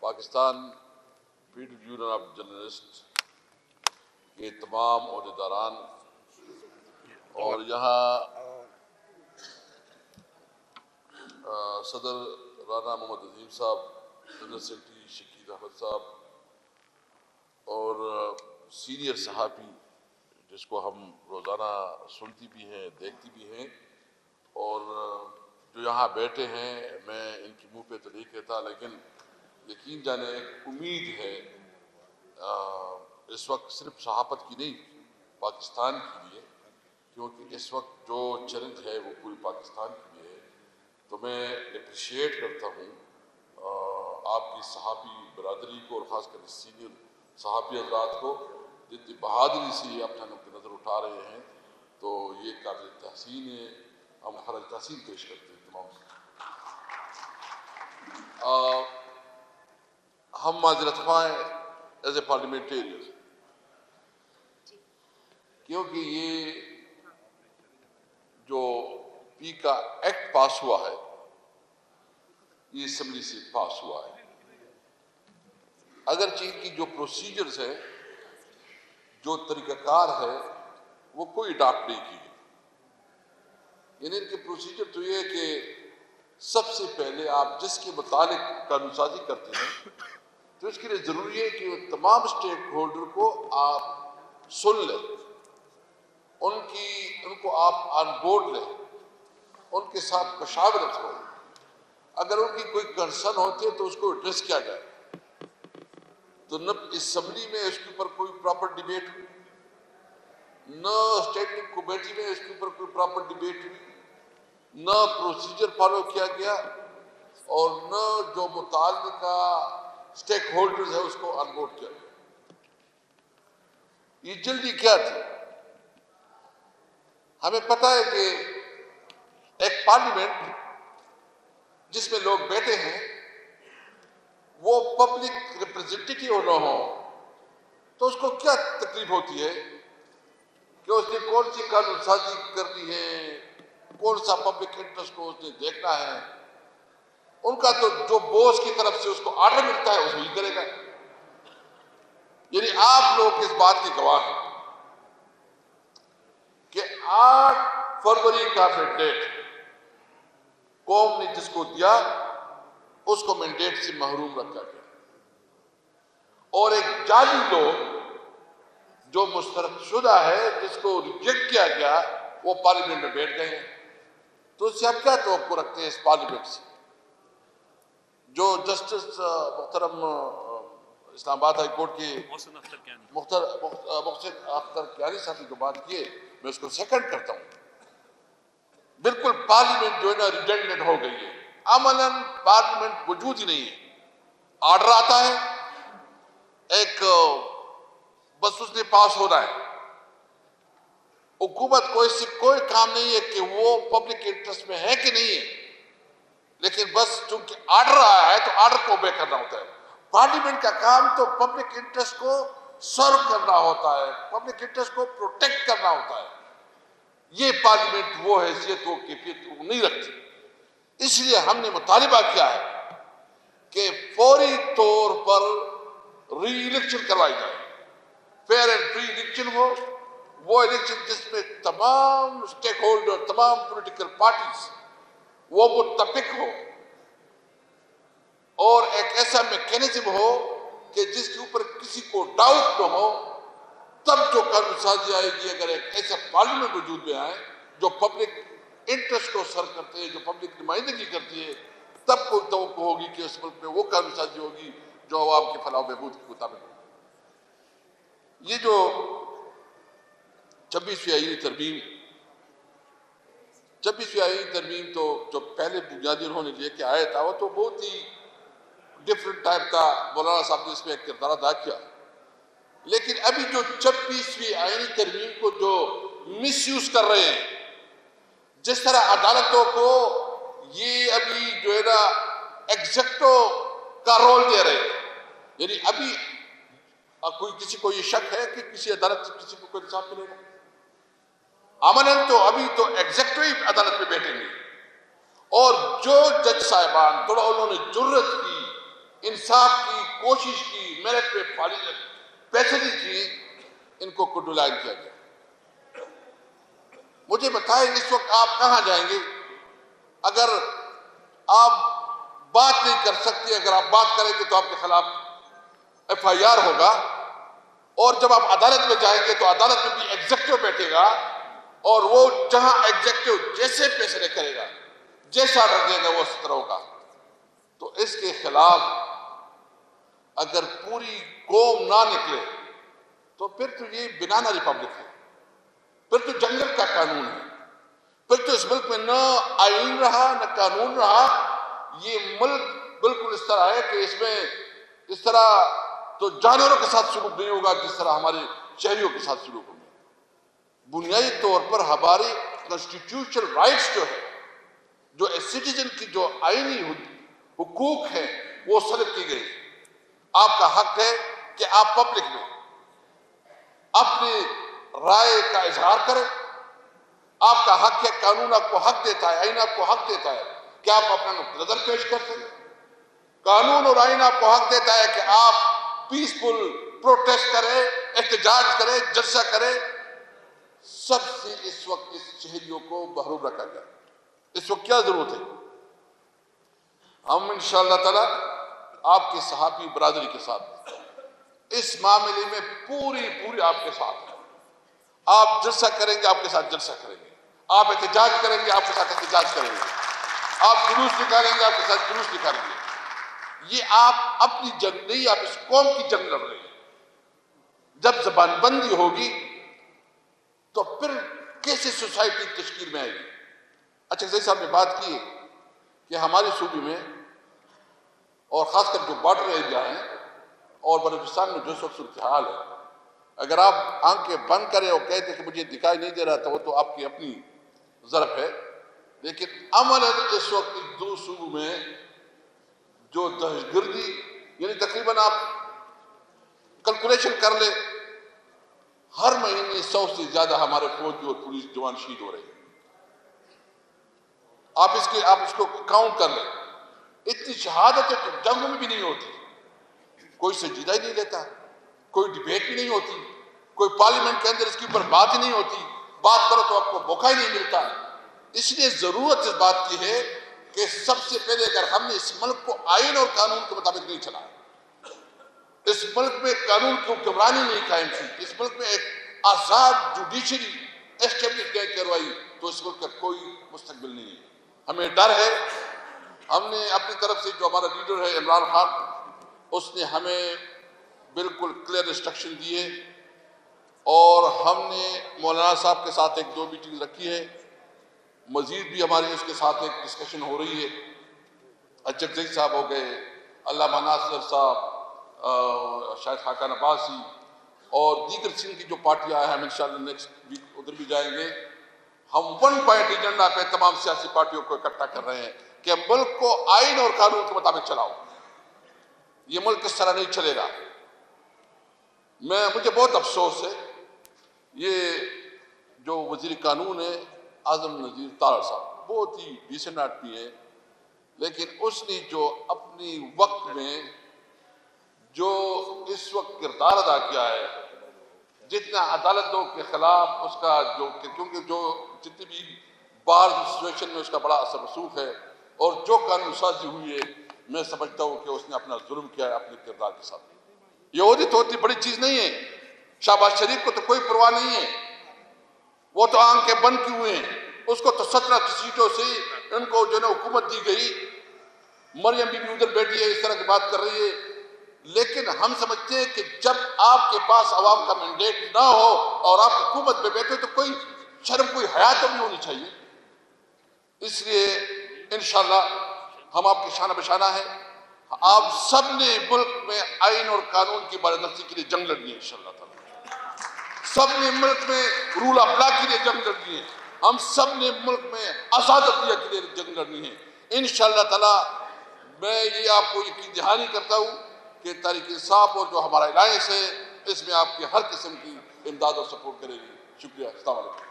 Pakistan federal union of journalist کے تمام عہدیداران اور یہاں صدر رانا محمد عظیم صاحب، جنرل سیکرٹری شکیل احمد صاحب اور سینئر صحافی جس کو ہم روزانہ سنتی بھی ہیں دیکھتی بھی ہیں، اور جو یہاں بیٹھے ہیں، میں ان کی منہ پہ تو نہیں کہتا لیکن یقین جانے ایک امید ہے اس وقت صرف صحافت کی نہیں، پاکستان کے لیے، کیونکہ اس وقت جو چیلنج ہے وہ پوری پاکستان کے لیے ہے۔ تو میں اپریشیٹ کرتا ہوں آپ کی صحافی برادری کو، اور خاص کر سینئر صحافی حضرات کو، جتنی بہادری سے یہ اپنا نقطۂ نظر اٹھا رہے ہیں، تو یہ قابل تحسین ہے۔ ہم خراج تحسین پیش کرتے ہیں تمام سے۔ ہم معذرت خواہ ہیں ایز اے پارلیمنٹیرین، کیونکہ یہ جو پی کا ایکٹ پاس ہوا ہے، یہ اسمبلی سے پاس ہوا ہے، اگرچہ ان کی جو پروسیجرز ہے، جو طریقہ کار ہے، وہ کوئی اڈاپٹ نہیں کی گئی۔ یعنی ان کے پروسیجر تو یہ ہے کہ سب سے پہلے آپ جس کے متعلق قانون سازی کرتے ہیں تو اس کے لیے ضروری ہے کہ تمام اسٹیک ہولڈر کو آپ سن لیں، ان کو آپ آن بورڈ لیں، ان کے ساتھ مشاورت ہو، اگر ان کی کوئی کنسرن ہوتی ہے تو اس کو ایڈریس کیا جائے۔ تو نہ اسمبلی میں اس کے اوپر کوئی پراپر ڈیبیٹ ہوئی، نہ اسٹینڈنگ کمیٹی میں اس کے اوپر کوئی پراپر ڈیبیٹ ہوئی، نہ پروسیجر فالو کیا گیا، اور نہ جو متعلقہ اسٹیک ہولڈرز ہے اس کو آن بورڈ کیا گیا۔ یہ جلدی کیا تھی؟ ہمیں پتہ ہے کہ ایک پارلیمنٹ جس میں لوگ بیٹھے ہیں وہ پبلک ریپرزنٹیٹیو نہ ہو تو اس کو کیا تکلیف ہوتی ہے کہ اس نے کون سی قانون سازی کرنی ہے، کون سا پبلک انٹرسٹ کو اس نے دیکھنا ہے۔ ان کا تو جو بوس کی طرف سے اس کو آرڈر ملتا ہے اس وہی کرے گا۔ یعنی آپ لوگ اس بات کے گواہ ہیں کہ 8 فروری کا مینڈیٹ قوم نے جس کو دیا اس کو مینڈیٹ سے محروم رکھا گیا، اور ایک جعلی لوگ جو مسترد شدہ ہے جس کو ریجیکٹ کیا گیا وہ پارلیمنٹ میں بیٹھ گئے ہیں۔ تو اس سے آپ کیا توقع رکھتے ہیں اس پارلیمنٹ سے؟ جو جسٹس محترم اسلام آباد ہائی کورٹ کے محسن اختر کیانی صاحب نے جو بات کی ہے میں اس کو سیکنڈ کرتا ہوں۔ بالکل پارلیمنٹ جو ہے نا ریڈنڈنٹ ہو گئی ہے، عملاً پارلیمنٹ وجود ہی نہیں ہے۔ آرڈر آتا ہے ایک بس اس نے پاس ہونا ہے، حکومت کو اس سے کوئی کام نہیں ہے کہ وہ پبلک انٹرسٹ میں ہے کہ نہیں ہے، لیکن بس چونکہ آرڈر آیا ہے تو آرڈر کو اوبے کرنا ہوتا ہے۔ پارلیمنٹ کا کام تو پبلک انٹرسٹ کو سرو کرنا ہوتا ہے، پبلک انٹرسٹ کو پروٹیکٹ کرنا ہوتا ہے۔ یہ پارلیمنٹ وہ حیثیت وہ کیفیت وہ نہیں رکھتی۔ اس لیے ہم نے مطالبہ کیا ہے کہ فوری طور پر ری الیکشن کروائی جائے، فیئر اینڈ فری الیکشن ہو، وہ الیکشن جس میں تمام اسٹیک ہولڈر، تمام پولیٹیکل پارٹیز وہ متفق ہو، اور ایک ایسا میکینزم ہو کہ جس کے اوپر کسی کو ڈاؤٹ نہ ہو۔ تب جو قانون سازی آئے گی، اگر ایک ایسا پارلیمنٹ وجود میں آئے جو پبلک انٹرسٹ کو سر کرتے ہیں، جو پبلک نمائندگی کرتی ہے، تب کوئی توقع ہوگی کہ اس ملک میں وہ قانون سازی ہوگی جو عوام کی فلاح و بہبود کے مطابق ہوگی۔ یہ جو 26ویں آئینی ترمیم تو جو پہلے بنیادی انہوں نے لے کے آیا تھا وہ تو بہت ہی ڈفرنٹ ٹائپ کا، مولانا صاحب نے اس میں ایک کردار ادا کیا، لیکن ابھی جو 26ویں آئینی ترمیم کو جو مس یوز کر رہے ہیں، جس طرح عدالتوں کو یہ ابھی جو ہے نا ایگزیکٹو کا رول دے رہے ہیں، یعنی ابھی کوئی کسی کو یہ شک ہے کہ کسی عدالت سے کسی کو کوئی انصاف ملے گا؟ عملاً تو ابھی تو ایگزیکٹو ہی عدالت میں بیٹھیں گے، اور جو جج صاحبان تھوڑا انہوں نے جرت کی انصاف کی کوشش کی، میرٹ پہ پیسے نہیں کی، ان کو کنڈولائن کیا گیا۔ مجھے بتائیں اس وقت آپ کہاں جائیں گے؟ اگر آپ بات نہیں کر سکتے، اگر آپ بات کریں گے تو آپ کے خلاف FIR ہوگا، اور جب آپ عدالت میں جائیں گے تو عدالت میں بھی ایگزیکٹو بیٹھے گا، اور وہ جہاں ایگزیکٹو جیسے فیصلے کرے گا، جیسا آرڈر دے گا، وہ اس طرح ہوگا۔ تو اس کے خلاف اگر پوری قوم نہ نکلے تو پھر تو یہ بنانا ریپبلک ہے، پھر تو جنگل کا قانون ہے، پھر تو اس ملک میں نہ آئین رہا نہ قانون رہا۔ یہ ملک بالکل اس طرح ہے کہ اس میں اس طرح تو جانوروں کے ساتھ سلوک نہیں ہوگا جس طرح ہمارے شہریوں کے ساتھ سلوک ہوگا۔ بنیادی طور پر ہماری کانسٹیٹیوشنل رائٹس جو ہے، جو سٹیزن کی جو آئینی حقوق ہیں، وہ سلب کی گئی۔ آپ کا حق ہے کہ آپ پبلک میں اپنی رائے کا اظہار کریں، آپ کا حق ہے، قانون آپ کو حق دیتا ہے، آئین آپ کو حق دیتا ہے کہ آپ اپنا نقطہ نظر پیش کر سکیں۔ قانون اور آئین آپ کو حق دیتا ہے کہ آپ پیسفل پروٹیسٹ کریں، احتجاج کریں، جلسہ کریں۔ سب سے اس وقت اس شہریوں کو محروم رکھا گیا۔ اس وقت کیا ضرورت ہے؟ ہم انشاءاللہ تعالی آپ کی صحافی برادری کے ساتھ اس معاملے میں پوری آپ کے ساتھ ہیں۔ آپ جلسہ کریں گے، آپ کے ساتھ جلسہ کریں گے، آپ احتجاج کریں گے، آپ کے ساتھ احتجاج کریں گے، آپ جلوس نکالیں گے، آپ کے ساتھ جلوس نکالیں گے۔ یہ آپ اپنی جنگ نہیں، آپ اس قوم کی جنگ لڑ رہے ہیں۔ جب زبان بندی ہوگی تو پھر کیسے سوسائٹی تشکیل میں آئے گی؟ اچھا زئی صاحب نے بات کی کہ ہمارے صوبے میں اور خاص کر جو بارڈر ایریا ہیں اور بلوچستان میں جو سب صورتحال ہے، اگر آپ آنکھیں بند کریں اور کہتے کہ مجھے دکھائی نہیں دے رہا تھا، وہ تو آپ کی اپنی ضرب ہے، لیکن عمل اس وقت دو صوبوں میں جو دہشت گردی، یعنی تقریباً آپ کیلکولیشن کر لیں، ہر مہینے 100 سے زیادہ ہمارے فوجی اور پولیس جوان شہید ہو رہے ہیں۔ آپ اس کو کاؤنٹ کر لیں، اتنی شہادتیں تو جنگوں میں بھی نہیں ہوتی، کوئی سنجیدہ ہی نہیں لیتا، کوئی ڈیبیٹ بھی نہیں ہوتی، کوئی پارلیمنٹ کے اندر اس کے اوپر بات ہی نہیں ہوتی، بات کرو تو آپ کو موقع ہی نہیں ملتا۔ اس لیے ضرورت اس بات کی ہے کہ سب سے پہلے اگر ہم نے اس ملک کو آئین اور قانون کے مطابق نہیں چلایا، اس ملک میں قانون کی حکمرانی نہیں قائم کی، اس ملک میں ایک آزاد جوڈیشری اسٹیبلش نہیں کروائی، تو اس ملک کا کوئی مستقبل نہیں ہے۔ ہمیں ڈر ہے، ہم نے اپنی طرف سے جو ہمارا لیڈر ہے عمران خان، اس نے ہمیں بالکل کلیئر انسٹرکشن دیے، اور ہم نے مولانا صاحب کے ساتھ 1-2 میٹنگ رکھی ہے، مزید بھی ہماری اس کے ساتھ ایک ڈسکشن ہو رہی ہے۔ اجک زئی صاحب ہو گئے، علامہ ناصر صاحب، شاید خاقان عباسی اور دیگر سندھ کی جو پارٹیاں ہیں، ہم انشاءاللہ نیکسٹ ویک ادھر بھی جائیں گے۔ ہم 1 پوائنٹ ایجنڈا پہ تمام سیاسی پارٹیوں کو اکٹھا کر رہے ہیں کہ ملک کو آئین اور قانون کے مطابق چلاؤ۔ یہ ملک اس طرح نہیں چلے گا۔ مجھے بہت افسوس ہے، یہ جو وزیر قانون ہے اعظم نذیر تارڑ صاحب، بہت ہی ڈیسنٹ آدمی ہے، لیکن اس نے جو اپنی وقت میں جو اس وقت کردار ادا کیا ہے، جتنا عدالتوں کے خلاف اس کا کیونکہ جو جتنی بھی بار سچویشن میں اس کا بڑا اثر رسوخ ہے، اور جو قانون سازی ہوئی ہے، میں سمجھتا ہوں کہ اس نے اپنا ظلم کیا ہے اپنے کردار کے ساتھ۔ یہودی تو اتنی بڑی چیز نہیں ہے، شہباز شریف کو تو کوئی پرواہ نہیں ہے، وہ تو آنکھیں بند کی ہوئے ہیں، اس کو تو 17 سیٹوں سے ان کو جو ہے حکومت دی گئی، مریم بی بی ادھر بیٹھی ہے، اس طرح کی بات کر رہی ہے۔ لیکن ہم سمجھتے ہیں کہ جب آپ کے پاس عوام کا مینڈیٹ نہ ہو اور آپ حکومت پہ بیٹھے تو کوئی شرم، کوئی حیا تو نہیں ہونی چاہیے۔ اس لیے انشاءاللہ ہم آپ کی شانہ بشانہ ہیں، آپ سب نے ملک میں آئین اور قانون کی بالادستی کے لیے جنگ لڑنی ہے انشاءاللہ تعالی۔ سب نے ملک میں رول آف لا کے لیے جنگ لڑنی ہے، ہم سب نے ملک میں آزاد عدلیہ کے لیے جنگ لڑنی ہے انشاءاللہ تعالی۔ میں یہ آپ کو یقین دہانی کرتا ہوں کہ تحریک انصاف اور جو ہمارا الائنس ہے، اس میں آپ کی ہر قسم کی امداد اور سپورٹ کرے گی۔ شکریہ، السلام علیکم۔